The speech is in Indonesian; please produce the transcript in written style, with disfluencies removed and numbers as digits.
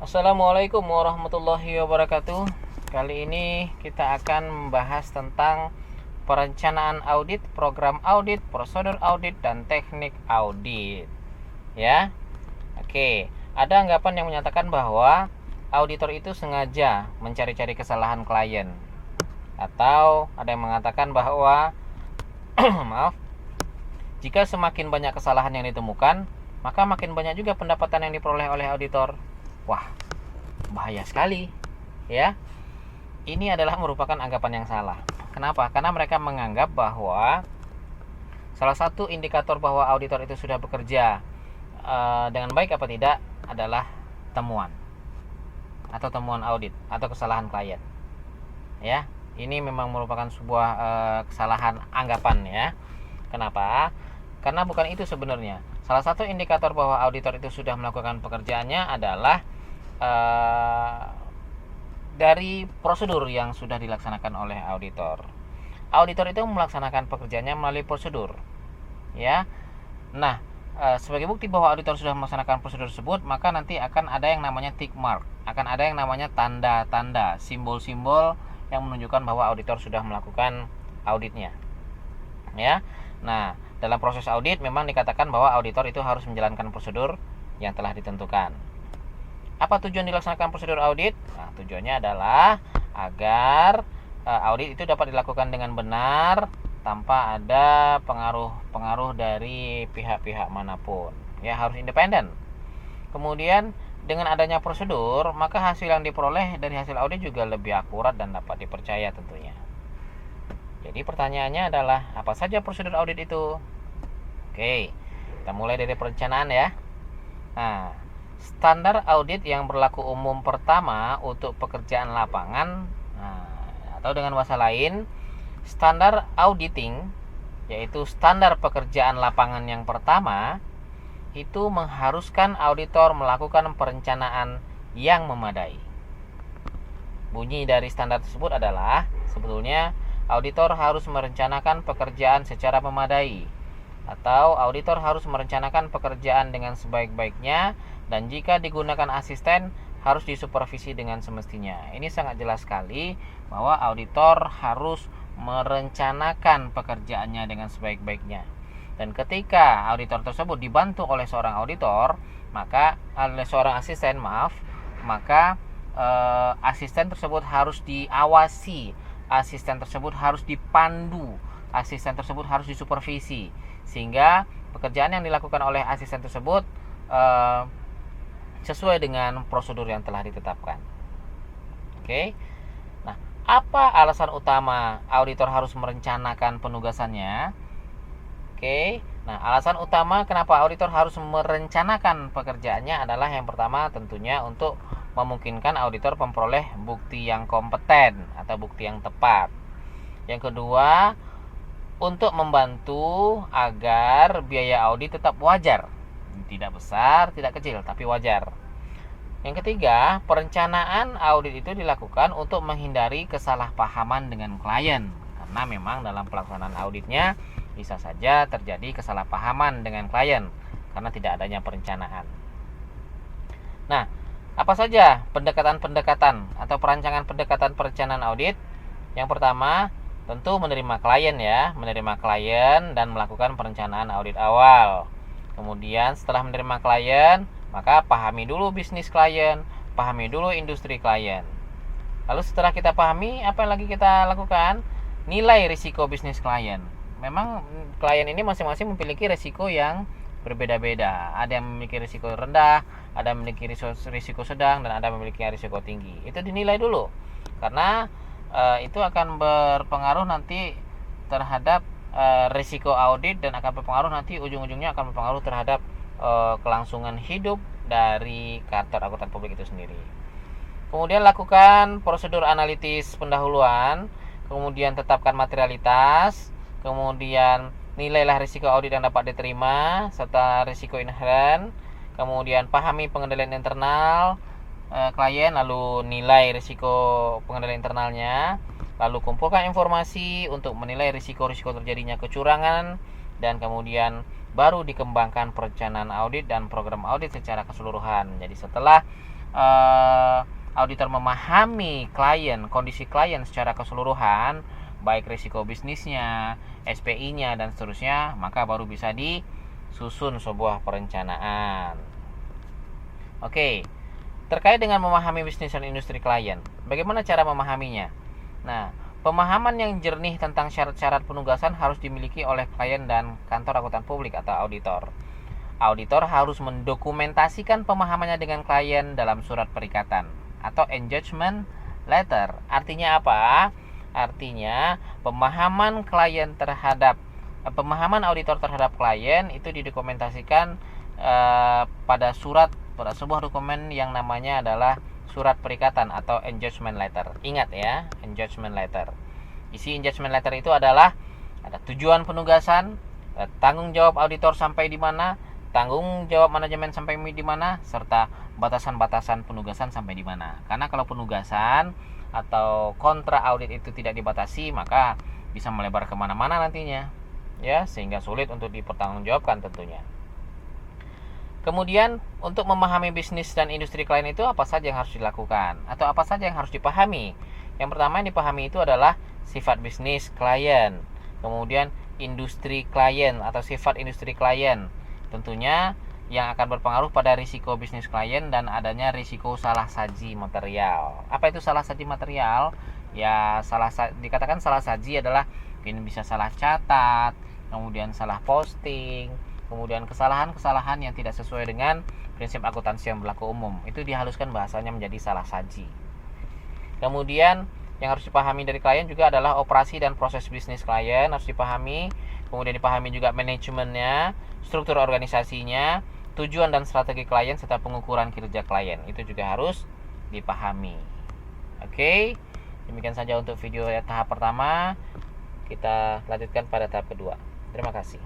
Assalamualaikum warahmatullahi wabarakatuh. Kali ini kita akan membahas tentang perencanaan audit, program audit, prosedur audit, dan teknik audit. Ya, oke. Ada anggapan yang menyatakan bahwa auditor itu sengaja mencari-cari kesalahan klien, atau ada yang mengatakan bahwa maaf, jika semakin banyak kesalahan yang ditemukan, maka makin banyak juga pendapatan yang diperoleh oleh auditor. Wah, bahaya sekali, ya. Ini adalah merupakan anggapan yang salah. Kenapa? Karena mereka menganggap bahwa salah satu indikator bahwa auditor itu sudah bekerja dengan baik apa tidak adalah temuan atau temuan audit atau kesalahan klien. Ya, ini memang merupakan sebuah kesalahan anggapan, ya. Kenapa? Karena bukan itu sebenarnya. Salah satu indikator bahwa auditor itu sudah melakukan pekerjaannya adalah dari prosedur yang sudah dilaksanakan oleh auditor. Auditor itu melaksanakan pekerjaannya melalui prosedur, ya. Nah, sebagai bukti bahwa auditor sudah melaksanakan prosedur tersebut, maka nanti akan ada yang namanya tick mark, akan ada yang namanya tanda-tanda, simbol-simbol yang menunjukkan bahwa auditor sudah melakukan auditnya, ya. Nah, dalam proses audit memang dikatakan bahwa auditor itu harus menjalankan prosedur yang telah ditentukan. Apa tujuan dilaksanakan prosedur audit? Nah, tujuannya adalah agar audit itu dapat dilakukan dengan benar tanpa ada pengaruh-pengaruh dari pihak-pihak manapun. Ya, harus independen. Kemudian dengan adanya prosedur, maka hasil yang diperoleh dari hasil audit juga lebih akurat dan dapat dipercaya tentunya. Jadi pertanyaannya adalah, apa saja prosedur audit itu? Oke, kita mulai dari perencanaan, ya. Nah, standar audit yang berlaku umum pertama untuk pekerjaan lapangan, atau dengan bahasa lain, standar auditing, yaitu standar pekerjaan lapangan yang pertama, itu mengharuskan auditor melakukan perencanaan yang memadai. Bunyi dari standar tersebut adalah, sebetulnya auditor harus merencanakan pekerjaan secara memadai, atau auditor harus merencanakan pekerjaan dengan sebaik-baiknya, dan jika digunakan asisten harus disupervisi dengan semestinya. Ini sangat jelas sekali bahwa auditor harus merencanakan pekerjaannya dengan sebaik-baiknya. Dan ketika auditor tersebut dibantu oleh seorang auditor, maka oleh seorang asisten, maka asisten tersebut harus diawasi, asisten tersebut harus dipandu, asisten tersebut harus disupervisi, sehingga pekerjaan yang dilakukan oleh asisten tersebut sesuai dengan prosedur yang telah ditetapkan. Oke. Nah, apa alasan utama auditor harus merencanakan penugasannya? Oke. Nah, alasan utama kenapa auditor harus merencanakan pekerjaannya adalah, yang pertama tentunya untuk memungkinkan auditor memperoleh bukti yang kompeten atau bukti yang tepat. Yang kedua, untuk membantu agar biaya audit tetap wajar, tidak besar, tidak kecil, tapi wajar. Yang ketiga, perencanaan audit itu dilakukan untuk menghindari kesalahpahaman dengan klien, karena memang dalam pelaksanaan auditnya bisa saja terjadi kesalahpahaman dengan klien karena tidak adanya perencanaan. Nah, apa saja pendekatan-pendekatan atau perancangan pendekatan perencanaan audit? Yang pertama, tentu menerima klien, ya, menerima klien dan melakukan perencanaan audit awal. Kemudian setelah menerima klien, maka pahami dulu bisnis klien, pahami dulu industri klien. Lalu setelah kita pahami, apa yang lagi kita lakukan? Nilai risiko bisnis klien. Memang klien ini masing-masing memiliki risiko yang berbeda-beda. Ada yang memiliki risiko rendah, ada yang memiliki risiko sedang, dan ada yang memiliki risiko tinggi. Itu dinilai dulu, karena itu akan berpengaruh nanti terhadap risiko audit, dan akan berpengaruh nanti ujung-ujungnya akan berpengaruh terhadap kelangsungan hidup dari kantor akuntan publik itu sendiri. Kemudian lakukan prosedur analitis pendahuluan, kemudian tetapkan materialitas, kemudian nilailah risiko audit yang dapat diterima serta risiko inheren, kemudian pahami pengendalian internal klien, lalu nilai risiko pengendalian internalnya, lalu kumpulkan informasi untuk menilai risiko-risiko terjadinya kecurangan, dan kemudian baru dikembangkan perencanaan audit dan program audit secara keseluruhan. Jadi setelah auditor memahami klien, kondisi klien secara keseluruhan, baik risiko bisnisnya, SPI-nya, dan seterusnya, maka baru bisa disusun sebuah perencanaan. Oke, terkait dengan memahami bisnis dan industri klien, bagaimana cara memahaminya? Nah, pemahaman yang jernih tentang syarat-syarat penugasan harus dimiliki oleh klien dan kantor akuntan publik atau auditor. Auditor harus mendokumentasikan pemahamannya dengan klien dalam surat perikatan atau engagement letter. Artinya apa? Artinya pemahaman auditor terhadap klien itu didokumentasikan pada sebuah dokumen yang namanya adalah surat perikatan atau engagement letter. Ingat ya, engagement letter. Isi engagement letter itu adalah ada tujuan penugasan, tanggung jawab auditor sampai di mana, tanggung jawab manajemen sampai di mana, serta batasan-batasan penugasan sampai di mana. Karena kalau penugasan atau kontra audit itu tidak dibatasi, maka bisa melebar kemana-mana nantinya, ya, sehingga sulit untuk dipertanggungjawabkan tentunya. Kemudian untuk memahami bisnis dan industri klien itu apa saja yang harus dilakukan atau apa saja yang harus dipahami. Yang pertama yang dipahami itu adalah sifat bisnis klien, kemudian industri klien atau sifat industri klien. Tentunya yang akan berpengaruh pada risiko bisnis klien dan adanya risiko salah saji material. Apa itu salah saji material? Ya, dikatakan salah saji adalah ini bisa salah catat, kemudian salah posting, kemudian kesalahan-kesalahan yang tidak sesuai dengan prinsip akuntansi yang berlaku umum. Itu dihaluskan bahasanya menjadi salah saji. Kemudian yang harus dipahami dari klien juga adalah operasi dan proses bisnis klien harus dipahami. Kemudian dipahami juga manajemennya, struktur organisasinya, tujuan dan strategi klien, serta pengukuran kinerja klien. Itu juga harus dipahami. Oke, demikian saja untuk video tahap pertama. Kita lanjutkan pada tahap kedua. Terima kasih.